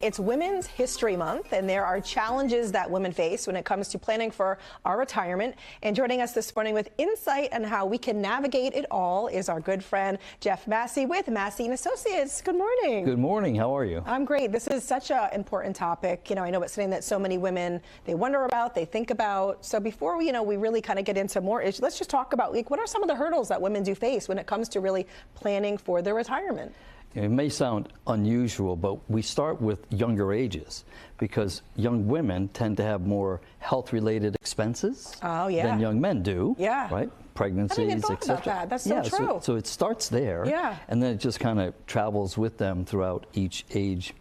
It's Women's History Month, and there are challenges that women face when it comes to planning for our retirement. And joining us this morning with insight on how we can navigate it all is our good friend Jeff Massey with Massey & Associates. Good morning. Good morning. How are you? I'm great. This is such an important topic. I know it's something that so many women, they wonder about, they think about. So before we, we really kind of get into more issues, let's just talk about what are some of the hurdles that women do face when it comes to really planning for their retirement? It may sound unusual, but we start with younger ages because young women tend to have more health-related expenses than young men do. Yeah. Right? Pregnancies, I didn't even thought etc. about that. That's so true. So it starts there. Yeah. And then it just kind of travels with them throughout each age,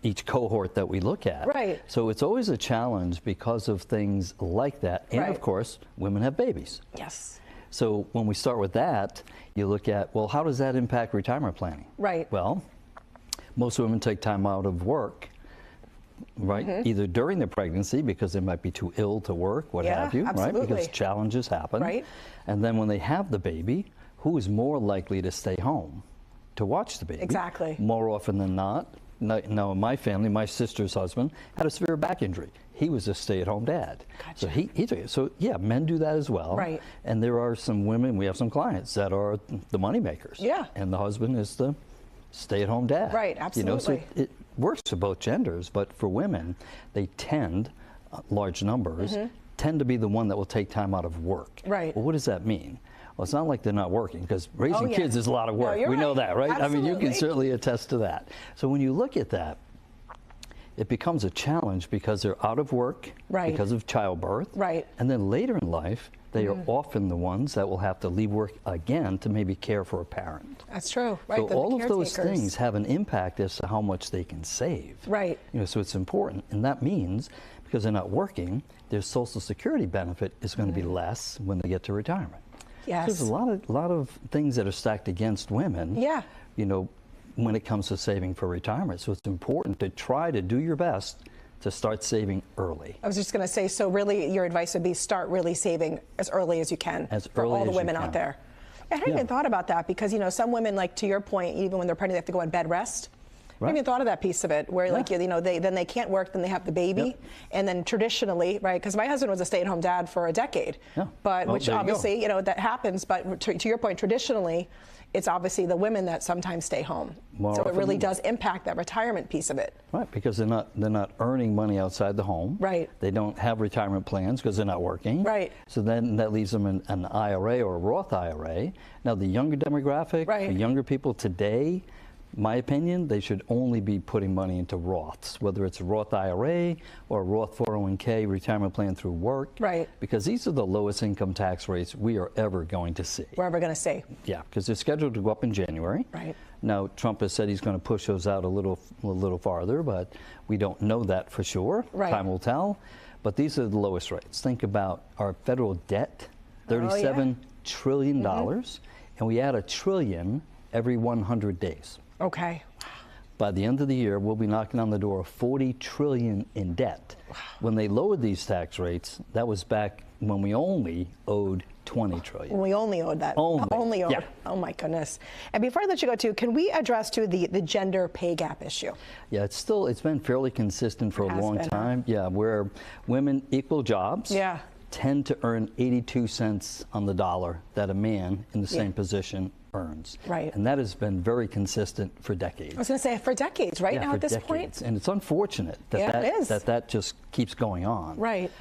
each cohort that we look at. Right. So it's always a challenge because of things like that. And of course, women have babies. Yes. So when we start with that, you look at, well, how does that impact retirement planning? Right. Well, most women take time out of work, right? Either during their pregnancy because they might be too ill to work, what have you, absolutely. right? Because challenges happen. Right. And then when they have the baby, who is more likely to stay home to watch the baby? Exactly. More often than not. Now, in my family, my sister's husband had a severe back injury. He was a stay-at-home dad. Gotcha. So he took it. So yeah, men do that as well. Right. And there are some women, we have some clients that are the money makers. Yeah. And the husband is the stay-at-home dad. Right, absolutely. So it works for both genders, but for women, they tend, large numbers, tend to be the one that will take time out of work. Right. Well, what does that mean? Well, it's not like they're not working, because raising kids is a lot of work. No, we know that, right? Absolutely. I mean, you can certainly attest to that. So when you look at that, it becomes a challenge because they're out of work because of childbirth. Right. And then later in life, they are often the ones that will have to leave work again to maybe care for a parent. That's true. Right. So all of those things have an impact as to how much they can save. Right. So it's important. And that means because they're not working, their Social Security benefit is going to be less when they get to retirement. Yes. So there's a lot of things that are stacked against women. Yeah. When it comes to saving for retirement. So it's important to try to do your best to start saving early. I was just going to say, so really your advice would be start really saving as early as you can for all the women out there. I hadn't even thought about that because, some women, like to your point, even when they're pregnant, they have to go on bed rest. I haven't even thought of that piece of it where then they can't work, then they have the baby. And then traditionally, right, because my husband was a stay-at-home dad for a decade, but which obviously, that happens. But to your point, traditionally, it's obviously the women that sometimes stay home. So it really does impact that retirement piece of it. Right, because they're not earning money outside the home. Right. They don't have retirement plans because they're not working. Right. So then that leaves them in an IRA or a Roth IRA. Now the younger demographic, the younger people today, my opinion, they should only be putting money into Roths, whether it's a Roth IRA or a Roth 401k retirement plan through work. Right. Because these are the lowest income tax rates we are ever going to see. We're ever going to see. Yeah, because they're scheduled to go up in January. Right. Now, Trump has said he's going to push those out a little farther, but we don't know that for sure. Right. Time will tell. But these are the lowest rates. Think about our federal debt, $37 trillion, and we add $1 trillion every 100 days. Okay. By the end of the year, we'll be knocking on the door of $40 trillion in debt. Wow. When they lowered these tax rates, that was back when we only owed $20 trillion. When we only owed that. Only owed. Yeah. Oh my goodness. And before I let you go can we address the gender pay gap issue? Yeah, it's been fairly consistent for a long time. Yeah, where women equal jobs. Yeah. Tend to earn 82 cents on the dollar that a man in the same position earns. Right. And that has been very consistent for decades. I was going to say for decades, right now at this point. And it's unfortunate that just keeps going on. Right.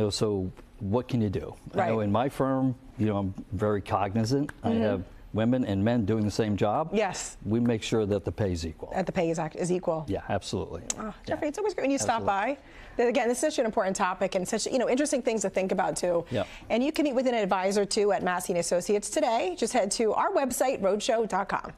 So what can you do? I know in my firm, I'm very cognizant. I have women and men doing the same job. Yes. We make sure that the pay is equal. That the pay is equal. Yeah, absolutely. Oh, Jeffrey, it's always great when you stop by. Again, this is such an important topic and such interesting things to think about too. Yeah. And you can meet with an advisor too at Massey & Associates today. Just head to our website, rhodeshow.com.